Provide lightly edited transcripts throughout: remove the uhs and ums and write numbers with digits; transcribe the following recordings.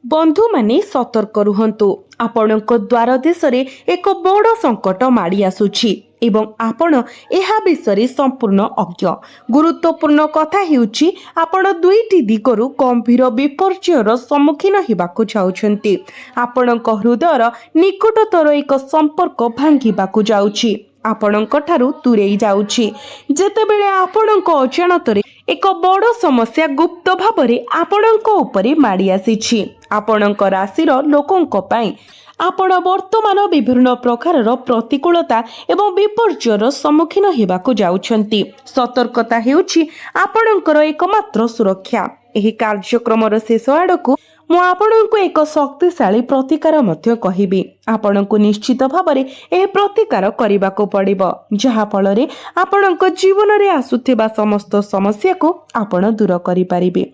बंधु माने सतर्क रुहंतु। आपणक द्वार देश एक बड़ संकट माड़ी आसुछि एवं आपण एहा विषय संपूर्ण अज्ञ। गुरुत्वपूर्ण कथा हेउछि आपण दुईटी दिगरु गंभीर विपर्ययर सम्मुखीन हेबाकु जाउछन्ति। आपणक हृदयर निकटतर एक संपर्क भांगिबाकु जाउछि, आपणक ठारु दूरेई जाउछि। जेतेबेले आपणक अजाणतरे एक बड़ समस्या गुप्त भावरे आपणक उपरे माड़ी आसीछि, आपणक राशिर लोकंक पई आपण वर्तमान विभिन्न प्रकारर प्रतिकूलता एवं विपर्ययर सम्मुखीन हेबाकु जाउछन्ति। सतर्कता हेउछि आपणकर एकमात्र सुरक्षा। एही कार्यक्रमर शेष आडकु मु आपणଙ୍କୁ एक शक्तिशाली प्रतिकार मध्य कहिबि। आपणଙ୍କୁ निश्चित भावरे एही प्रतिकार करिबाकु पड़िबो, जहा फलरे आपणଙ୍କ जीवन रे आसुथिबा समस्त समस्या को आपण दूर करि परिबे।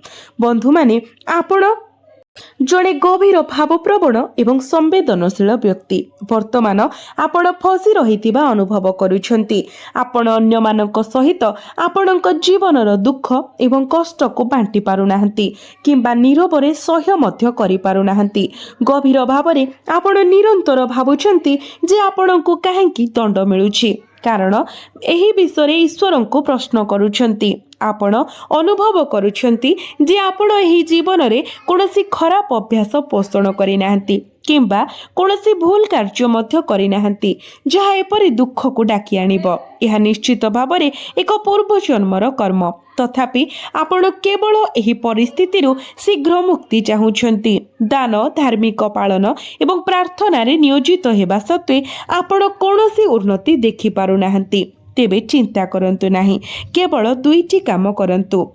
बंधु माने आपण जड़े गभीर भावप्रवण एवं संवेदनशील व्यक्ति। वर्तमान आपण फसी रहितिबा अनुभव करुछन्ति। आपण अन्य मानक सहित आपणक जीवनर दुख एवं कष्ट को बांटी पारुनाहंती किंबा नीरवरे सह्य मध्य करि पारुनाहंती। गभीर भावरे आपण निरंतर भाबुछन्ति जे आपणଙ୍କୁ काहेकि दंड मिलुछि, कारण एही विषय ईश्वर को प्रश्न करुछन्ति। आपण अनुभव करुछन्ति जे आपण एही जीवन रे कोनोसी खराब अभ्यास पोषण करि नाहंती किंबा कोनोसी भूल कार्य मध्य करि नाहंती जहा एपरि दुख को डाकी आनिबो। यह निश्चित भावरे एक पूर्व जन्मर कर्म। तथापि आपण केवल एही परिस्थिति रु शीघ्र मुक्ति चाहुछन्ति। दान, धार्मिक पालन एवं प्रार्थना रे नियोजित हेबा सत्वे आपण कोनोसी उन्नति देखि पारु नाहंती। तेबे चिंता करंतु नाही, केवल दुईटी काम करंतु।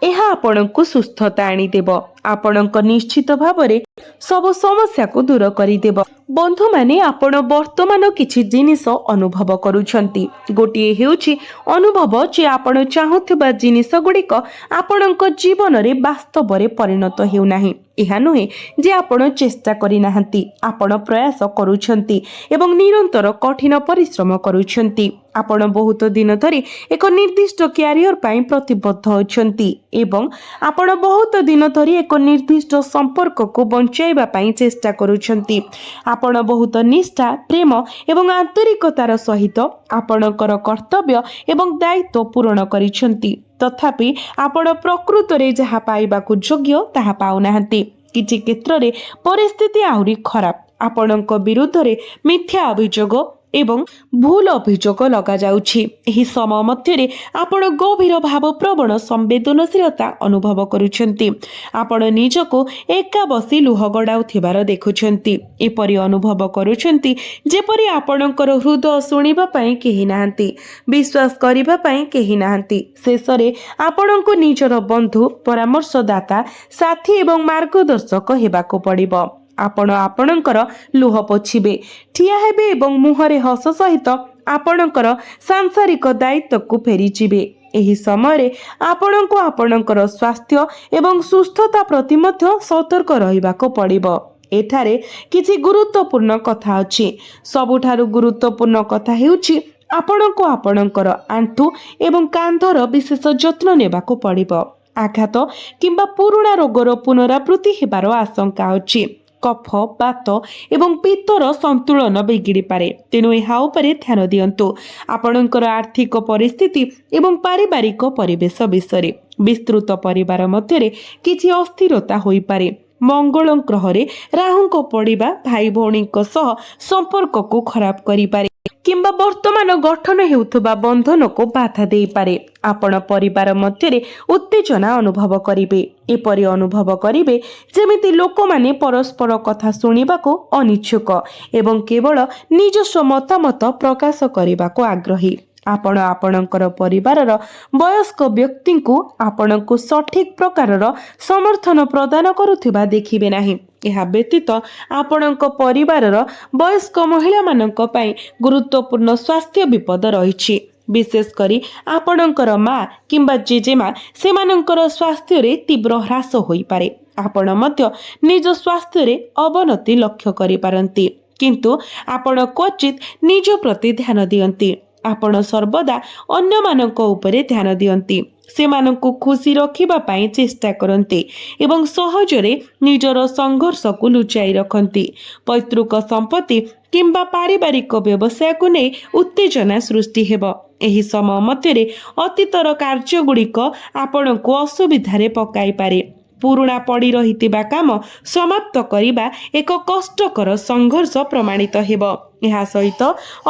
एहा आपणଙ୍କୁ सुस्थता आनीदेव। आपणଙ୍କ निश्चित भावरे सब समस्या को दूर करिदेव। बंधु माने आपण वर्तमान किछि जिनिस अनुभव करूछन्ति। गोटिए हेउछि अनुभव जे आपण चाहुथिबा जिनिस गुडिक आपणଙ୍କ जीवन रे वास्तव रे परिणत हेउ नाही। एहा नुहे जे आपण चेष्टा करि नाहंती, आपण प्रयास करूछन्ति एवं निरंतर कठिन परिश्रम करूछन्ति। आपण बहुत दिन धरि एक निर्दिष्ट क्यारियर पई प्रतिबद्ध अछन्ति एवं आपण बहुत दिन धरि एक निर्दिष्ट संपर्क को बंचाइबा पई चेष्टा करूछन्ति। आपण बहुत निष्ठा, प्रेम एवं आंतरिकतार सहित आपणकर कर्तव्य एवं दायित्व पूर्ण करिछन्ति। तथापि आपण प्रकृत रे जहा पाइबाकु योग्य ताहा पाउनाहंती। किछि क्षेत्र रे परिस्थिति आहुरी खराब। आपणଙ୍କ विरुद्ध रे मिथ्या अभियोग एवं भूल अभियोग लगा जाउछि। एही समय मध्यरे आपण गभीर भावप्रवण संवेदनशीलता अनुभव करुछन्ति। आपण निजको एका बसी लुह गडाउथिबार देखुछन्ति। एपरि अनुभव करुछन्ति जेपरि आपणकर हृदय सुनिबा पई केही नाहंती, विश्वास करिबा पई केही नाहंती। शेषरे आपणଙ୍କୁ निजर बंधु, परामर्शदाता, साथी एवं मार्गदर्शक हेबाको पड़िबो। आपण आपणकर लुह पोछिबे, ठिया हेबे एवं मुहरे हस सहित आपणकर सांसारिक दायित्व को फेरीजिबे। एही समय आपणको आपणकर स्वास्थ्य एवं सुस्थता प्रति मध्य सतर्क रहिबाको पड़िबो। एठारे किछि गुरुत्वपूर्ण कथा अछि। सबुठारु गुरुत्वपूर्ण कथा हेउछि आपणको आपणकर आंठु एवं कांधर विशेष जत्न नेबाको पड़िबो। आघात किंबा पुरुणा रोगर पुनरावृत्ति हेबार आशंका अछि। कफ, बात एवं पित्तर संतुलन बिगिड़ी पारे, तेणु एहा उपरे ध्यान दियंतु। आपणकर आर्थिक परिस्थिति एवं पारिवारिक परिवेश विषय विस्तृत परिवार मध्यरे किछि अस्थिरता होई पारे। मंगल ग्रहरे राहुंको पड़िबा भाई भौणीक सह संपर्क को खराब करि पारे किंबा वर्तमान गठन हेउथबा बंधन को बाधा देई पारे। आपण परिवार मध्यरे उत्तेजना अनुभव करिवे। एपरि अनुभव करिवे जेमिति लोक माने परस्पर कथा सुनिबाको अनिच्छुक एवं केवल निजस्व मतामत प्रकाश करिबाको आग्रही। आपण आपणकर परिवारर वयस्क व्यक्ति को आपणको सठिक प्रकारर समर्थन प्रदान करुथिबा देखिबे नाही। यह व्यतीत आपणक परिवारर वयस्क महिला मानक पई गुरुत्वपूर्ण स्वास्थ्य विपद रहिछि। विशेष करी आपणकर माँ किंबा जेजेमा सेमानंकर स्वास्थ्य रे तीव्र ह्रास होई पारे। आपण मध्य निज स्वास्थ्य रे अवनति लक्ष्य करि पारंती, किंतु आपण क्वचित निज प्रति ध्यान दियंती। ଆପଣ ସର୍ବଦା ଅନ୍ୟମାନଙ୍କ ଉପରେ ଧ୍ୟାନ ଦିଅନ୍ତି, ସେମାନଙ୍କୁ ଖୁସି ରଖିବା ପାଇଁ ଚେଷ୍ଟା କରନ୍ତି ଏବଂ ସହଜରେ ନିଜର ସଂଘର୍ଷକୁ ଲୁଚାଇ ରଖନ୍ତି। ପୈତୃକ ସମ୍ପତ୍ତି କିମ୍ବା ପାରିବାରିକ ବ୍ୟବସାୟକୁ ନେଇ ଉତ୍ତେଜନା ସୃଷ୍ଟି ହେବ। ଏହି ସମୟ ମଧ୍ୟରେ ଅତୀତର କାର୍ଯ୍ୟଗୁଡ଼ିକ ଆପଣଙ୍କୁ ଅସୁବିଧାରେ ପକାଇପାରେ। ପୁରୁଣା ପଡ଼ି ରହିଥିବା କାମ ସମାପ୍ତ କରିବା ଏକ କଷ୍ଟକର ସଂଘର୍ଷ ପ୍ରମାଣିତ ହେବ। ଏହା ସହିତ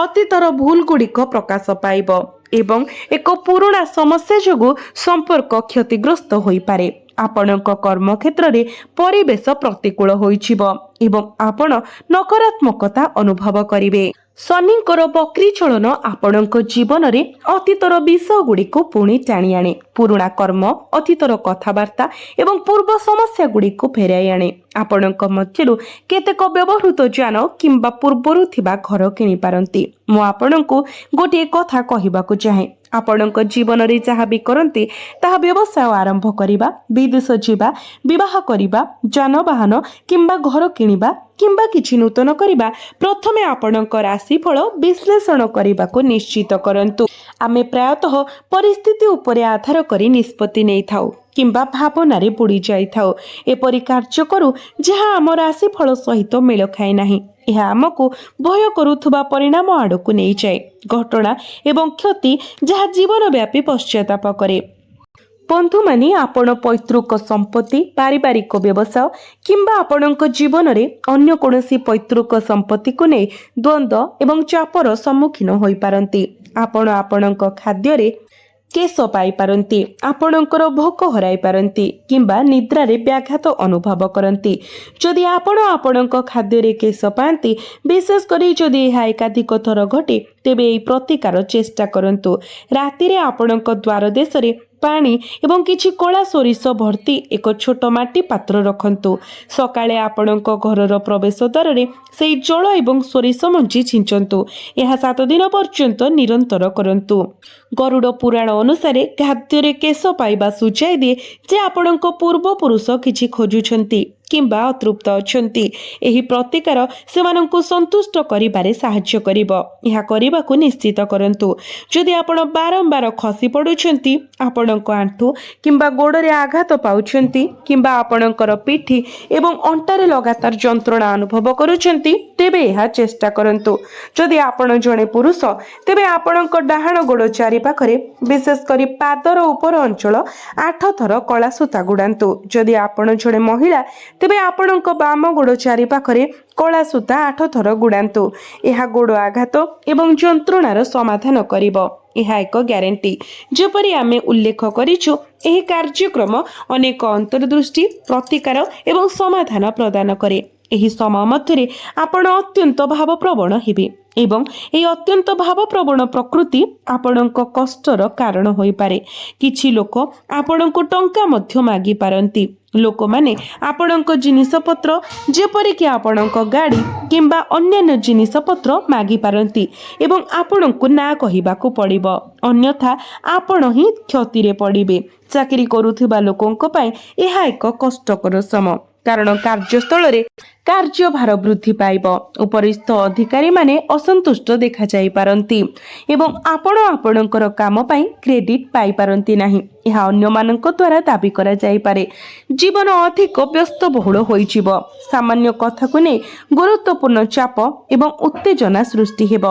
ଅତୀତର ଭୁଲଗୁଡ଼ିକ ପ୍ରକାଶ ପାଇବ ଏବଂ ଏକ ପୁରୁଣା ସମସ୍ୟା ଯୋଗୁଁ ସମ୍ପର୍କ କ୍ଷତିଗ୍ରସ୍ତ ହୋଇପାରେ। ଆପଣଙ୍କ କର୍ମକ୍ଷେତ୍ରରେ ପରିବେଶ ପ୍ରତିକୂଳ ହୋଇଯିବ ଏବଂ ଆପଣ ନକାରାତ୍ମକତା ଅନୁଭବ କରିବେ। ଶନିଙ୍କର ବକ୍ରି ଚଳନ ଆପଣଙ୍କ ଜୀବନରେ ଅତୀତର ବିଷୟଗୁଡ଼ିକୁ ପୁଣି ଟାଣି ଆଣେ। ପୁରୁଣା କର୍ମ, ଅତୀତର କଥାବାର୍ତ୍ତା ଏବଂ ପୂର୍ବ ସମସ୍ୟାଗୁଡ଼ିକୁ ଫେରାଇ ଆଣେ। ଆପଣଙ୍କ ମଧ୍ୟରୁ କେତେକ ବ୍ୟବହୃତ ଯାନ କିମ୍ବା ପୂର୍ବରୁ ଥିବା ଘର କିଣିପାରନ୍ତି। ମୁଁ ଆପଣଙ୍କୁ ଗୋଟିଏ କଥା କହିବାକୁ ଚାହେଁ, ଆପଣଙ୍କ ଜୀବନରେ ଯାହା ବି କରନ୍ତି ତାହା ବ୍ୟବସାୟ ଆରମ୍ଭ କରିବା, ବିଦେଶ ଯିବା, ବିବାହ କରିବା, ଯାନବାହନ କିମ୍ବା ଘର କିଣିବା କିମ୍ବା କିଛି ନୂତନ କରିବା, ପ୍ରଥମେ ଆପଣଙ୍କ ରାଶିଫଳ ବିଶ୍ଳେଷଣ କରିବାକୁ ନିଶ୍ଚିତ କରନ୍ତୁ। ଆମେ ପ୍ରାୟତଃ ପରିସ୍ଥିତି ଉପରେ ଆଧାର କରି ନିଷ୍ପତ୍ତି ନେଇଥାଉ କିମ୍ବା ଭାବନାରେ ବୁଡ଼ି ଯାଇଥାଉ। ଏପରି କାର୍ଯ୍ୟ କରୁ ଯାହା ଆମ ରାଶିଫଳ ସହିତ ମେଳ ଖାଏ ନାହିଁ। ଏହା ଆମକୁ ଭୟ କରୁଥିବା ପରିଣାମ ଆଡ଼କୁ ନେଇଯାଏ, ଘଟଣା ଏବଂ କ୍ଷତି ଯାହା ଜୀବନ ବ୍ୟାପୀ ପଶ୍ଚାତାପ କରେ। ବନ୍ଧୁମାନେ, ଆପଣ ପୈତୃକ ସମ୍ପତ୍ତି, ପାରିବାରିକ ବ୍ୟବସାୟ କିମ୍ବା ଆପଣଙ୍କ ଜୀବନରେ ଅନ୍ୟ କୌଣସି ପୈତୃକ ସମ୍ପତ୍ତିକୁ ନେଇ ଦ୍ୱନ୍ଦ୍ୱ ଏବଂ ଚାପର ସମ୍ମୁଖୀନ ହୋଇପାରନ୍ତି। ଆପଣ ଆପଣଙ୍କ ଖାଦ୍ୟରେ କେଶ ପାଇପାରନ୍ତି, ଆପଣଙ୍କର ଭୋକ ହରାଇ ପାରନ୍ତି କିମ୍ବା ନିଦ୍ରାରେ ବ୍ୟାଘାତ ଅନୁଭବ କରନ୍ତି। ଯଦି ଆପଣ ଆପଣଙ୍କ ଖାଦ୍ୟରେ କେଶ ପାଆନ୍ତି, ବିଶେଷ କରି ଯଦି ଏହା ଏକାଧିକ ଥର ଘଟେ, ତେବେ ଏହି ପ୍ରତିକାର ଚେଷ୍ଟା କରନ୍ତୁ। ରାତିରେ ଆପଣଙ୍କ ଦ୍ୱାର ଦେଶରେ ପାଣି ଏବଂ କିଛି କଳା ସୋରିଷ ଭର୍ତ୍ତି ଏକ ଛୋଟ ମାଟି ପାତ୍ର ରଖନ୍ତୁ। ସକାଳେ ଆପଣଙ୍କ ଘରର ପ୍ରବେଶ ଦ୍ୱାରରେ ସେହି ଜଳ ଏବଂ ସୋରିଷ ମଞ୍ଜି ଛିଞ୍ଚନ୍ତୁ। ଏହା 7 ଦିନ ପର୍ଯ୍ୟନ୍ତ ନିରନ୍ତର କରନ୍ତୁ। ଗରୁଡ଼ ପୁରାଣ ଅନୁସାରେ ଖାଦ୍ୟରେ କେଶ ପାଇବା ସୂଚାଇ ଦିଏ ଯେ ଆପଣଙ୍କ ପୂର୍ବପୁରୁଷ କିଛି ଖୋଜୁଛନ୍ତି କିମ୍ବା ଅତୃପ୍ତ ଅଛନ୍ତି। ଏହି ପ୍ରତିକାର ସେମାନଙ୍କୁ ସନ୍ତୁଷ୍ଟ କରିବାରେ ସାହାଯ୍ୟ କରିବ। ଏହା କରିବାକୁ ନିଶ୍ଚିତ କରନ୍ତୁ। ଯଦି ଆପଣ ବାରମ୍ବାର ଖସି ପଡ଼ୁଛନ୍ତି, ଆପଣଙ୍କ ଆଣ୍ଠୁ କିମ୍ବା ଗୋଡ଼ରେ ଆଘାତ ପାଉଛନ୍ତି କିମ୍ବା ଆପଣଙ୍କର ପିଠି ଏବଂ ଅଣ୍ଟାରେ ଲଗାତାର ଯନ୍ତ୍ରଣା ଅନୁଭବ କରୁଛନ୍ତି, ତେବେ ଏହା ଚେଷ୍ଟା କରନ୍ତୁ। ଯଦି ଆପଣ ଜଣେ ପୁରୁଷ, ତେବେ ଆପଣଙ୍କ ଡାହାଣ ଗୋଡ଼ ଚାରିପାଖରେ, ବିଶେଷ କରି ପାଦର ଉପର ଅଞ୍ଚଳ 8 ଥର କଳା ସୂତା ଗୁଡ଼ାନ୍ତୁ। ଯଦି ଆପଣ ଜଣେ ମହିଳା, ତେବେ ଆପଣଙ୍କ ବାମ ଗୋଡ଼ ଚାରିପାଖରେ କଳା ସୂତା 8 ଥର ଗୁଡ଼ାନ୍ତୁ। ଏହା ଗୋଡ଼ ଆଘାତ ଏବଂ ଯନ୍ତ୍ରଣାର ସମାଧାନ କରିବ। ଏହା ଏକ ଗ୍ୟାରେଣ୍ଟି। ଯେପରି ଆମେ ଉଲ୍ଲେଖ କରିଛୁ, ଏହି କାର୍ଯ୍ୟକ୍ରମ ଅନେକ ଅନ୍ତର୍ଦୃଷ୍ଟି, ପ୍ରତିକାର ଏବଂ ସମାଧାନ ପ୍ରଦାନ କରେ। ଏହି ସମୟ ମଧ୍ୟରେ ଆପଣ ଅତ୍ୟନ୍ତ ଭାବପ୍ରବଣ ହେବେ ଏବଂ ଏହି ଅତ୍ୟନ୍ତ ଭାବପ୍ରବଣ ପ୍ରକୃତି ଆପଣଙ୍କ କଷ୍ଟର କାରଣ ହୋଇପାରେ। କିଛି ଲୋକ ଆପଣଙ୍କୁ ଟଙ୍କା ମଧ୍ୟ ମାଗିପାରନ୍ତି। ଲୋକମାନେ ଆପଣଙ୍କ ଜିନିଷପତ୍ର, ଯେପରିକି ଆପଣଙ୍କ ଗାଡ଼ି କିମ୍ବା ଅନ୍ୟାନ୍ୟ ଜିନିଷପତ୍ର ମାଗିପାରନ୍ତି ଏବଂ ଆପଣଙ୍କୁ ନା କହିବାକୁ ପଡ଼ିବ, ଅନ୍ୟଥା ଆପଣ ହିଁ କ୍ଷତିରେ ପଡ଼ିବେ। ଚାକିରି କରୁଥିବା ଲୋକଙ୍କ ପାଇଁ ଏହା ଏକ କଷ୍ଟକର ସମୟ, କାରଣ କାର୍ଯ୍ୟସ୍ଥଳରେ କାର୍ଯ୍ୟଭାର ବୃଦ୍ଧି ପାଇବ। ଉପରିସ୍ଥ ଅଧିକାରୀମାନେ ଅସନ୍ତୁଷ୍ଟ ଦେଖାଯାଇପାରନ୍ତି ଏବଂ ଆପଣ ଆପଣଙ୍କର କାମ ପାଇଁ କ୍ରେଡିଟ୍ ପାଇପାରନ୍ତି ନାହିଁ। ଏହା ଅନ୍ୟମାନଙ୍କ ଦ୍ୱାରା ଦାବି କରାଯାଇପାରେ। ଜୀବନ ଅଧିକ ବ୍ୟସ୍ତବହୁଳ ହୋଇଯିବ। ସାମାନ୍ୟ କଥାକୁ ନେଇ ଗୁରୁତ୍ୱପୂର୍ଣ୍ଣ ଚାପ ଏବଂ ଉତ୍ତେଜନା ସୃଷ୍ଟି ହେବ।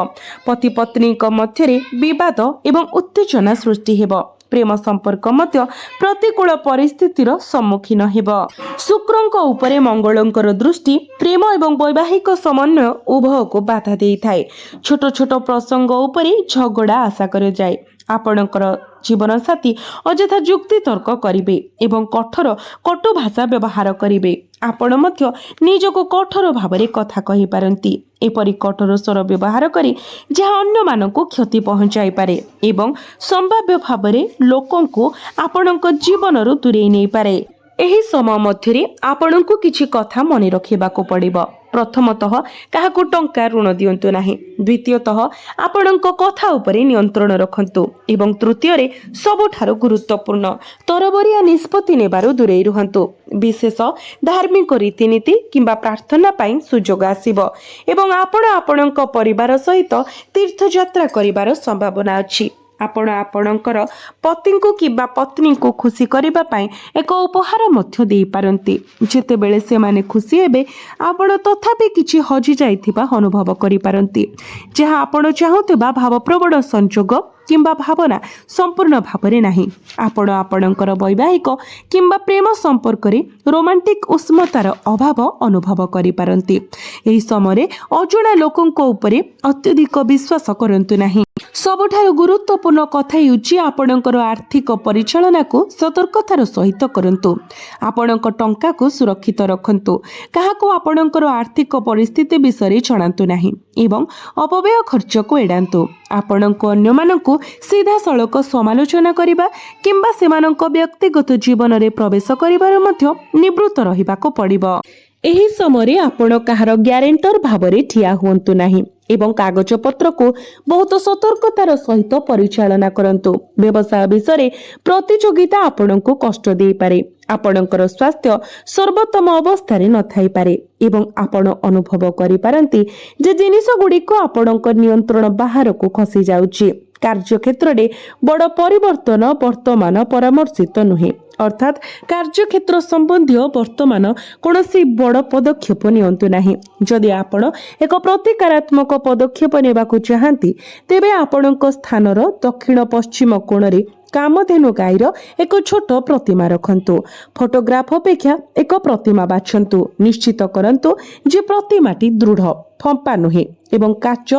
ପତି ପତ୍ନୀଙ୍କ ମଧ୍ୟରେ ବିବାଦ ଏବଂ ଉତ୍ତେଜନା ସୃଷ୍ଟି ହେବ। ପ୍ରେମ ସମ୍ପର୍କ ମଧ୍ୟ ପ୍ରତିକୂଳ ପରିସ୍ଥିତିର ସମ୍ମୁଖୀନ ହେବ। ଶୁକ୍ରଙ୍କ ଉପରେ ମଙ୍ଗଳଙ୍କର ଦୃଷ୍ଟି ପ୍ରେମ ଏବଂ ବୈବାହିକ ସମନ୍ୱୟ ଉଭୟକୁ ବାଧା ଦେଇଥାଏ। ଛୋଟ ଛୋଟ ପ୍ରସଙ୍ଗ ଉପରେ ଝଗଡ଼ା ଆଶା କରାଯାଏ। ଆପଣଙ୍କର ଜୀବନସାଥୀ ଅଯଥା ଯୁକ୍ତି ତର୍କ କରିବେ ଏବଂ କଟୁ ଭାଷା ବ୍ୟବହାର କରିବେ। ଆପଣ ମଧ୍ୟ ନିଜକୁ କଠୋର ଭାବରେ କଥା କହିପାରନ୍ତି, ଏପରି କଠୋର ସ୍ୱର ବ୍ୟବହାର କରି ଯାହା ଅନ୍ୟମାନଙ୍କୁ କ୍ଷତି ପହଞ୍ଚାଇପାରେ ଏବଂ ସମ୍ଭାବ୍ୟ ଭାବରେ ଲୋକଙ୍କୁ ଆପଣଙ୍କ ଜୀବନରୁ ଦୂରେଇ ନେଇପାରେ। ଏହି ସମୟ ମଧ୍ୟରେ ଆପଣଙ୍କୁ କିଛି କଥା ମନେ ରଖିବାକୁ ପଡ଼ିବ। ପ୍ରଥମତଃ କାହାକୁ ଟଙ୍କା ଋଣ ଦିଅନ୍ତୁ ନାହିଁ। ଦ୍ୱିତୀୟତଃ ଆପଣଙ୍କ କଥା ଉପରେ ନିୟନ୍ତ୍ରଣ ରଖନ୍ତୁ ଏବଂ ତୃତୀୟରେ ସବୁଠାରୁ ଗୁରୁତ୍ୱପୂର୍ଣ୍ଣ ତରବରିଆ ନିଷ୍ପତ୍ତି ନେବାରୁ ଦୂରେଇ ରୁହନ୍ତୁ। ବିଶେଷ ଧାର୍ମିକ ରୀତିନୀତି କିମ୍ବା ପ୍ରାର୍ଥନା ପାଇଁ ସୁଯୋଗ ଆସିବ ଏବଂ ଆପଣ ଆପଣଙ୍କ ପରିବାର ସହିତ ତୀର୍ଥଯାତ୍ରା କରିବାର ସମ୍ଭାବନା ଅଛି। ଆପଣ ଆପଣଙ୍କର ପତିଙ୍କୁ କିମ୍ବା ପତ୍ନୀଙ୍କୁ ଖୁସି କରିବା ପାଇଁ ଏକ ଉପହାର ମଧ୍ୟ ଦେଇପାରନ୍ତି। ଯେତେବେଳେ ସେମାନେ ଖୁସି ହେବେ ଆପଣ ତଥାପି କିଛି ହଜିଯାଇଥିବା ଅନୁଭବ କରିପାରନ୍ତି, ଯାହା ଆପଣ ଚାହୁଁଥିବା ଭାବପ୍ରବଣ ସଂଯୋଗ କିମ୍ବା ଭାବନା ସମ୍ପୂର୍ଣ୍ଣ ଭାବରେ ନାହିଁ। ଆପଣ ଆପଣଙ୍କର ବୈବାହିକ କିମ୍ବା ପ୍ରେମ ସମ୍ପର୍କରେ ରୋମାଣ୍ଟିକ ଉଷ୍ମତାର ଅଭାବ ଅନୁଭବ କରିପାରନ୍ତି। ଏହି ସମୟରେ ଅଜଣା ଲୋକଙ୍କ ଉପରେ ଅତ୍ୟଧିକ ବିଶ୍ୱାସ କରନ୍ତୁ ନାହିଁ। ସବୁଠାରୁ ଗୁରୁତ୍ୱପୂର୍ଣ୍ଣ କଥା ହେଉଛି ଆପଣଙ୍କର ଆର୍ଥିକ ପରିଚାଳନାକୁ ସତର୍କତାର ସହିତ କରନ୍ତୁ। ଆପଣଙ୍କ ଟଙ୍କାକୁ ସୁରକ୍ଷିତ ରଖନ୍ତୁ। କାହାକୁ ଆପଣଙ୍କର ଆର୍ଥିକ ପରିସ୍ଥିତି ବିଷୟରେ ଜଣାନ୍ତୁ ନାହିଁ ଏବଂ ଅପବ୍ୟୟ ଖର୍ଚ୍ଚକୁ ଏଡ଼ାନ୍ତୁ। ଆପଣଙ୍କୁ ଅନ୍ୟମାନଙ୍କୁ ସିଧାସଳଖ ସମାଲୋଚନା କରିବା କିମ୍ବା ସେମାନଙ୍କ ବ୍ୟକ୍ତିଗତ ଜୀବନରେ ପ୍ରବେଶ କରିବାରୁ ମଧ୍ୟ ନିବୃତ୍ତ ରହିବାକୁ ପଡ଼ିବ। ଏହି ସମୟରେ ଆପଣ କାହାର ଗ୍ୟାରେଣ୍ଟର ଭାବରେ ଠିଆ ହୁଅନ୍ତୁ ନାହିଁ ଏବଂ କାଗଜପତ୍ରକୁ ବହୁତ ସତର୍କତାର ସହିତ ପରିଚାଳନା କରନ୍ତୁ। ବ୍ୟବସାୟ ବିଷୟରେ ପ୍ରତିଯୋଗିତା ଆପଣଙ୍କୁ କଷ୍ଟ ଦେଇପାରେ। ଆପଣଙ୍କର ସ୍ୱାସ୍ଥ୍ୟ ସର୍ବୋତ୍ତମ ଅବସ୍ଥାରେ ନଥାଇପାରେ ଏବଂ ଆପଣ ଅନୁଭବ କରିପାରନ୍ତି ଯେ ଜିନିଷଗୁଡ଼ିକ ଆପଣଙ୍କ ନିୟନ୍ତ୍ରଣ ବାହାରକୁ ଖସି ଯାଉଛି। କାର୍ଯ୍ୟକ୍ଷେତ୍ରରେ ବଡ଼ ପରିବର୍ତ୍ତନ ବର୍ତ୍ତମାନ ପରାମର୍ଶିତ ନୁହେଁ, ଅର୍ଥାତ୍ କାର୍ଯ୍ୟକ୍ଷେତ୍ର ସମ୍ବନ୍ଧୀୟ ବର୍ତ୍ତମାନ କୌଣସି ବଡ଼ ପଦକ୍ଷେପ ନିଅନ୍ତୁ ନାହିଁ। ଯଦି ଆପଣ ଏକ ପ୍ରତିକାରାତ୍ମକ ପଦକ୍ଷେପ ନେବାକୁ ଚାହାନ୍ତି ତେବେ ଆପଣଙ୍କ ସ୍ଥାନର ଦକ୍ଷିଣ ପଶ୍ଚିମ କୋଣରେ କାମଧେନୁ ଗାଈର ଏକ ଛୋଟ ପ୍ରତିମା ରଖନ୍ତୁ। ଫଟୋଗ୍ରାଫ ଅପେକ୍ଷା ଏକ ପ୍ରତିମା ବାଛନ୍ତୁ। ନିଶ୍ଚିତ କରନ୍ତୁ ଯେ ପ୍ରତିମାଟି ଦୃଢ଼, ଫମ୍ପା ନୁହେଁ ଏବଂ କାଚ,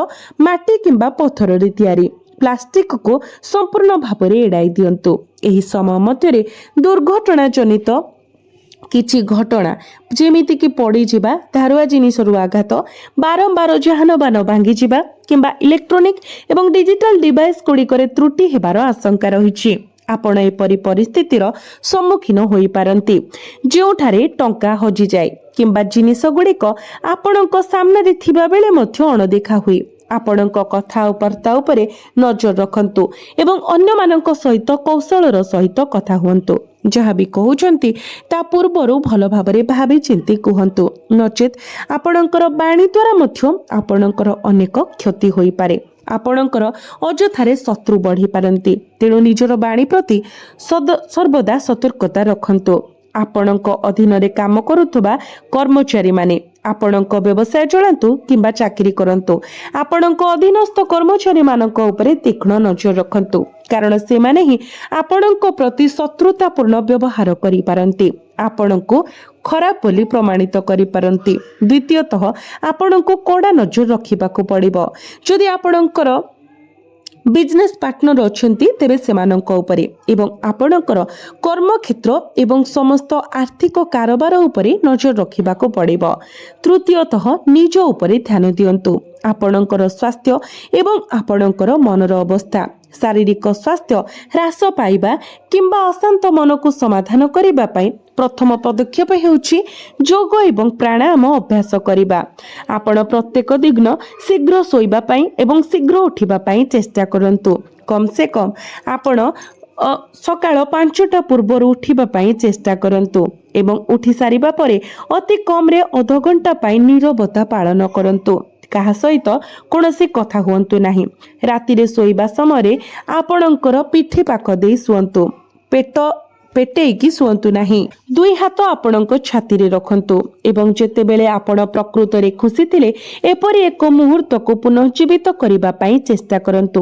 ମାଟି କିମ୍ବା ପଥରରେ ତିଆରି। ପ୍ଲାଷ୍ଟିକକୁ ସମ୍ପୂର୍ଣ୍ଣ ଭାବରେ ଏଡ଼ାଇ ଦିଅନ୍ତୁ। ଏହି ସମୟ ମଧ୍ୟରେ ଦୁର୍ଘଟଣା ଜନିତ କିଛି ଘଟଣା ଯେମିତିକି ପଡ଼ିଯିବା, ଧାରୁଆ ଜିନିଷରୁ ଆଘାତ, ବାରମ୍ବାର ଯାନବାହନ ଭାଙ୍ଗିଯିବା କିମ୍ବା ଇଲେକ୍ଟ୍ରୋନିକ ଏବଂ ଡିଜିଟାଲ ଡିଭାଇସ୍ ଗୁଡ଼ିକରେ ତ୍ରୁଟି ହେବାର ଆଶଙ୍କା ରହିଛି। ଆପଣ ଏପରି ପରିସ୍ଥିତିର ସମ୍ମୁଖୀନ ହୋଇପାରନ୍ତି ଯେଉଁଠାରେ ଟଙ୍କା ହଜିଯାଏ କିମ୍ବା ଜିନିଷ ଗୁଡ଼ିକ ଆପଣଙ୍କ ସାମ୍ନାରେ ଥିବା ବେଳେ ମଧ୍ୟ ଅଣଦେଖା ହୁଏ। ଆପଣଙ୍କ କଥାବାର୍ତ୍ତା ଉପରେ ନଜର ରଖନ୍ତୁ ଏବଂ ଅନ୍ୟମାନଙ୍କ ସହିତ କୌଶଳର ସହିତ କଥା ହୁଅନ୍ତୁ। ଯାହା ବି କହୁଛନ୍ତି ତା ପୂର୍ବରୁ ଭଲ ଭାବରେ ଭାବି ଚିନ୍ତି କୁହନ୍ତୁ, ନଚେତ୍ ଆପଣଙ୍କର ବାଣୀ ଦ୍ୱାରା ମଧ୍ୟ ଆପଣଙ୍କର ଅନେକ କ୍ଷତି ହୋଇପାରେ। ଆପଣଙ୍କର ଅଯଥାରେ ଶତ୍ରୁ ବଢ଼ିପାରନ୍ତି, ତେଣୁ ନିଜର ବାଣୀ ପ୍ରତି ସର୍ବଦା ସତର୍କତା ରଖନ୍ତୁ। ଆପଣଙ୍କ ଅଧୀନରେ କାମ କରୁଥିବା କର୍ମଚାରୀମାନେ ଆପଣଙ୍କ ବ୍ୟବସାୟ ଚଳାନ୍ତୁ କିମ୍ବା ଚାକିରି କରନ୍ତୁ, ଆପଣଙ୍କ ଅଧୀନସ୍ଥ କର୍ମଚାରୀମାନଙ୍କ ଉପରେ ତୀକ୍ଷ୍ଣ ନଜର ରଖନ୍ତୁ, କାରଣ ସେମାନେ ହିଁ ଆପଣଙ୍କ ପ୍ରତି ଶତ୍ରୁତାପୂର୍ଣ୍ଣ ବ୍ୟବହାର କରିପାରନ୍ତି, ଆପଣଙ୍କୁ ଖରାପ ବୋଲି ପ୍ରମାଣିତ କରିପାରନ୍ତି। ଦ୍ୱିତୀୟତଃ ଆପଣଙ୍କୁ କଡ଼ା ନଜର ରଖିବାକୁ ପଡ଼ିବ। ଯଦି ଆପଣଙ୍କର ବିଜନେସ୍ ପାର୍ଟନର ଅଛନ୍ତି ତେବେ ସେମାନଙ୍କ ଉପରେ ଏବଂ ଆପଣଙ୍କର କର୍ମକ୍ଷେତ୍ର ଏବଂ ସମସ୍ତ ଆର୍ଥିକ କାରବାର ଉପରେ ନଜର ରଖିବାକୁ ପଡ଼ିବ। ତୃତୀୟତଃ ନିଜ ଉପରେ ଧ୍ୟାନ ଦିଅନ୍ତୁ। ଆପଣଙ୍କର ସ୍ୱାସ୍ଥ୍ୟ ଏବଂ ଆପଣଙ୍କର ମନର ଅବସ୍ଥା। ଶାରୀରିକ ସ୍ୱାସ୍ଥ୍ୟ ହ୍ରାସ ପାଇବା କିମ୍ବା ଅଶାନ୍ତ ମନକୁ ସମାଧାନ କରିବା ପାଇଁ ପ୍ରଥମ ପଦକ୍ଷେପ ହେଉଛି ଯୋଗ ଏବଂ ପ୍ରାଣାୟାମ ଅଭ୍ୟାସ କରିବା। ଆପଣ ପ୍ରତ୍ୟେକ ଦିନ ଶୀଘ୍ର ଶୋଇବା ପାଇଁ ଏବଂ ଶୀଘ୍ର ଉଠିବା ପାଇଁ ଚେଷ୍ଟା କରନ୍ତୁ। କମ୍ ସେ କମ୍ ଆପଣ ସକାଳ 5ଟା ପୂର୍ବରୁ ଉଠିବା ପାଇଁ ଚେଷ୍ଟା କରନ୍ତୁ ଏବଂ ଉଠି ସାରିବା ପରେ ଅତି କମ୍ରେ ଅଧଘଣ୍ଟା ପାଇଁ ନୀରବତା ପାଳନ କରନ୍ତୁ। କାହା ସହିତ କୌଣସି କଥା ହୁଅନ୍ତୁ ନାହିଁ। ରାତିରେ ଶୋଇବା ସମୟରେ ଆପଣଙ୍କର ପିଠି ପାଖ ଦେଇ ଶୁଅନ୍ତୁ। ପେଟେଇକି ଶୁଅନ୍ତୁ ନାହିଁ। 2 ହାତ ଆପଣଙ୍କ ଛାତିରେ ରଖନ୍ତୁ ଏବଂ ଯେତେବେଳେ ଆପଣ ପ୍ରକୃତରେ ଖୁସି ଥିଲେ ଏପରି ଏକ ମୁହୂର୍ତ୍ତକୁ ପୁନଃଜୀବିତ କରିବା ପାଇଁ ଚେଷ୍ଟା କରନ୍ତୁ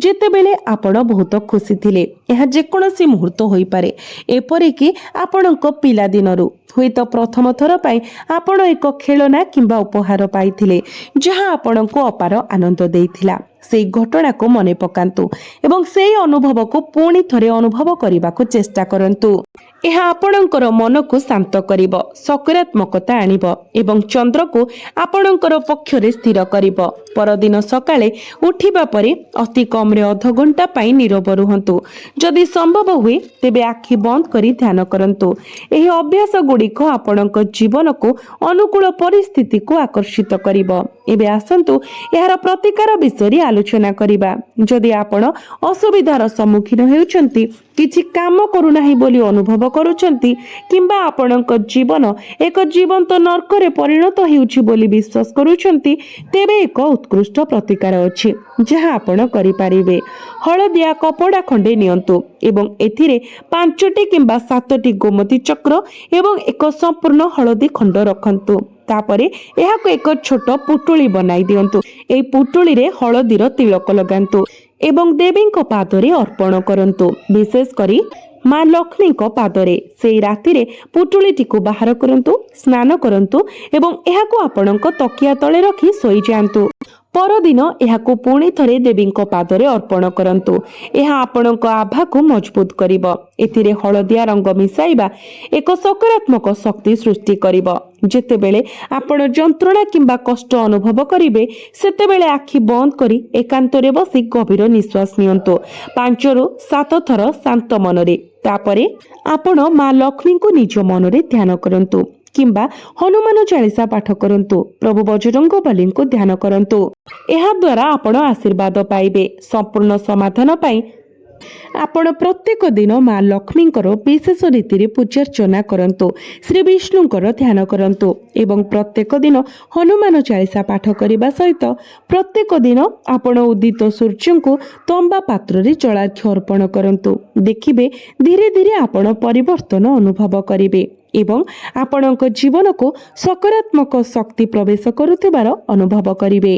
ଯେତେବେଳେ ଆପଣ ବହୁତ ଖୁସି ଥିଲେ। ଏହା ଯେକୌଣସି ମୁହୂର୍ତ୍ତ ହୋଇପାରେ, ଏପରିକି ଆପଣଙ୍କ ପିଲାଦିନରୁ। ହୁଏତ ପ୍ରଥମ ଥର ପାଇଁ ଆପଣ ଏକ ଖେଳନା କିମ୍ବା ଉପହାର ପାଇଥିଲେ ଯାହା ଆପଣଙ୍କୁ ଅପାର ଆନନ୍ଦ ଦେଇଥିଲା। ସେହି ଘଟଣାକୁ ମନେ ପକାନ୍ତୁ ଏବଂ ସେହି ଅନୁଭବକୁ ପୁଣି ଥରେ ଅନୁଭବ କରିବାକୁ ଚେଷ୍ଟା କରନ୍ତୁ। ଏହା ଆପଣଙ୍କର ମନକୁ ଶାନ୍ତ କରିବ, ସକାରାତ୍ମକତା ଆଣିବ ଏବଂ ଚନ୍ଦ୍ରକୁ ଆପଣଙ୍କର ପକ୍ଷରେ ସ୍ଥିର କରିବ। ପରଦିନ ସକାଳେ ଉଠିବା ପରେ ଅତି କମ୍ରେ ଅଧଘଣ୍ଟା ପାଇଁ ନୀରବ ରୁହନ୍ତୁ। ଯଦି ସମ୍ଭବ ହୁଏ ତେବେ ଆଖି ବନ୍ଦ କରି ଧ୍ୟାନ କରନ୍ତୁ। ଏହି ଅଭ୍ୟାସ ଗୁଡ଼ିକ ଆପଣଙ୍କ ଜୀବନକୁ ଅନୁକୂଳ ପରିସ୍ଥିତିକୁ ଆକର୍ଷିତ କରିବ। ଏବେ ଆସନ୍ତୁ ଏହାର ପ୍ରତିକାର ବିଷୟରେ ଆଲୋଚନା କରିବା। ଯଦି ଆପଣ ଅସୁବିଧାର ସମ୍ମୁଖୀନ ହେଉଛନ୍ତି, କିଛି କାମ କରୁନାହିଁ ବୋଲି ଅନୁଭବ କରୁଛନ୍ତି କିମ୍ବା ଆପଣଙ୍କ ଜୀବନ ଏକ ଜୀବନ୍ତ ନର୍କରେ ପରିଣତ ହେଉଛି ବୋଲି ବିଶ୍ୱାସ କରୁଛନ୍ତି, ତେବେ ଏକ ଉତ୍କୃଷ୍ଟ ପ୍ରତିକାର ଅଛି ଯାହା ଆପଣ କରିପାରିବେ। ହଳଦିଆ କପଡ଼ା ଖଣ୍ଡେ ନିଅନ୍ତୁ ଏବଂ ଏଥିରେ 5ଟି କିମ୍ବା 7ଟି ଗୋମତୀ ଚକ୍ର ଏବଂ ଏକ ସମ୍ପୂର୍ଣ୍ଣ ହଳଦୀ ଖଣ୍ଡ ରଖନ୍ତୁ। ତାପରେ ଏହାକୁ ଏକ ଛୋଟ ପୁଟୁଳି ବନାଇ ଦିଅନ୍ତୁ। ଏହି ପୁଟୁଳିରେ ହଳଦୀର ତିଳକ ଲଗାନ୍ତୁ ଏବଂ ଦେବୀଙ୍କ ପାଦରେ ଅର୍ପଣ କରନ୍ତୁ, ବିଶେଷ କରି ମା ଲକ୍ଷ୍ମୀଙ୍କ ପାଦରେ। ସେଇ ରାତିରେ ପୁଟୁଳିଟିକୁ ବାହାର କରନ୍ତୁ, ସ୍ନାନ କରନ୍ତୁ ଏବଂ ଏହାକୁ ଆପଣଙ୍କ ତକିଆ ତଳେ ରଖି ଶୋଇଯାଆନ୍ତୁ। ପରଦିନ ଏହାକୁ ପୁଣି ଥରେ ଦେବୀଙ୍କ ପାଦରେ ଅର୍ପଣ କରନ୍ତୁ। ଏହା ଆପଣଙ୍କ ଆଭାକୁ ମଜବୁତ କରିବ। ଏଥିରେ ହଳଦିଆ ରଙ୍ଗ ମିଶାଇବା ଏକ ସକାରାତ୍ମକ ଶକ୍ତି ସୃଷ୍ଟି କରିବ। ଯେତେବେଳେ ଆପଣ ଯନ୍ତ୍ରଣା କିମ୍ବା କଷ୍ଟ ଅନୁଭବ କରିବେ, ସେତେବେଳେ ଆଖି ବନ୍ଦ କରି ଏକାନ୍ତରେ ବସି ଗଭୀର ନିଶ୍ୱାସ ନିଅନ୍ତୁ 5ରୁ 7 ଥର ଶାନ୍ତ ମନରେ। ତାପରେ ଆପଣ ମା ଲକ୍ଷ୍ମୀଙ୍କୁ ନିଜ ମନରେ ଧ୍ୟାନ କରନ୍ତୁ କିମ୍ବା ହନୁମାନ ଚାଳିସା ପାଠ କରନ୍ତୁ। ପ୍ରଭୁ ବଜରଙ୍ଗବଲୀଙ୍କୁ ଧ୍ୟାନ କରନ୍ତୁ। ଏହା ଦ୍ୱାରା ଆପଣ ଆଶୀର୍ବାଦ ପାଇବେ। ସମ୍ପୂର୍ଣ୍ଣ ସମାଧାନ ପାଇଁ ଆପଣ ପ୍ରତ୍ୟେକ ଦିନ ମା ଲକ୍ଷ୍ମୀଙ୍କର ବିଶେଷ ରୀତିରେ ପୂଜାର୍ଚ୍ଚନା କରନ୍ତୁ, ଶ୍ରୀ ବିଷ୍ଣୁଙ୍କର ଧ୍ୟାନ କରନ୍ତୁ ଏବଂ ପ୍ରତ୍ୟେକ ଦିନ ହନୁମାନ ଚାଳିସା ପାଠ କରିବା ସହିତ ପ୍ରତ୍ୟେକ ଦିନ ଆପଣ ଉଦିତ ସୂର୍ଯ୍ୟଙ୍କୁ ତମ୍ବା ପାତ୍ରରେ ଜଳାର୍ଘ୍ୟ ଅର୍ପଣ କରନ୍ତୁ। ଦେଖିବେ ଧୀରେ ଧୀରେ ଆପଣ ପରିବର୍ତ୍ତନ ଅନୁଭବ କରିବେ ଏବଂ ଆପଣଙ୍କ ଜୀବନକୁ ସକାରାତ୍ମକ ଶକ୍ତି ପ୍ରବେଶ କରୁଥିବାର ଅନୁଭବ କରିବେ।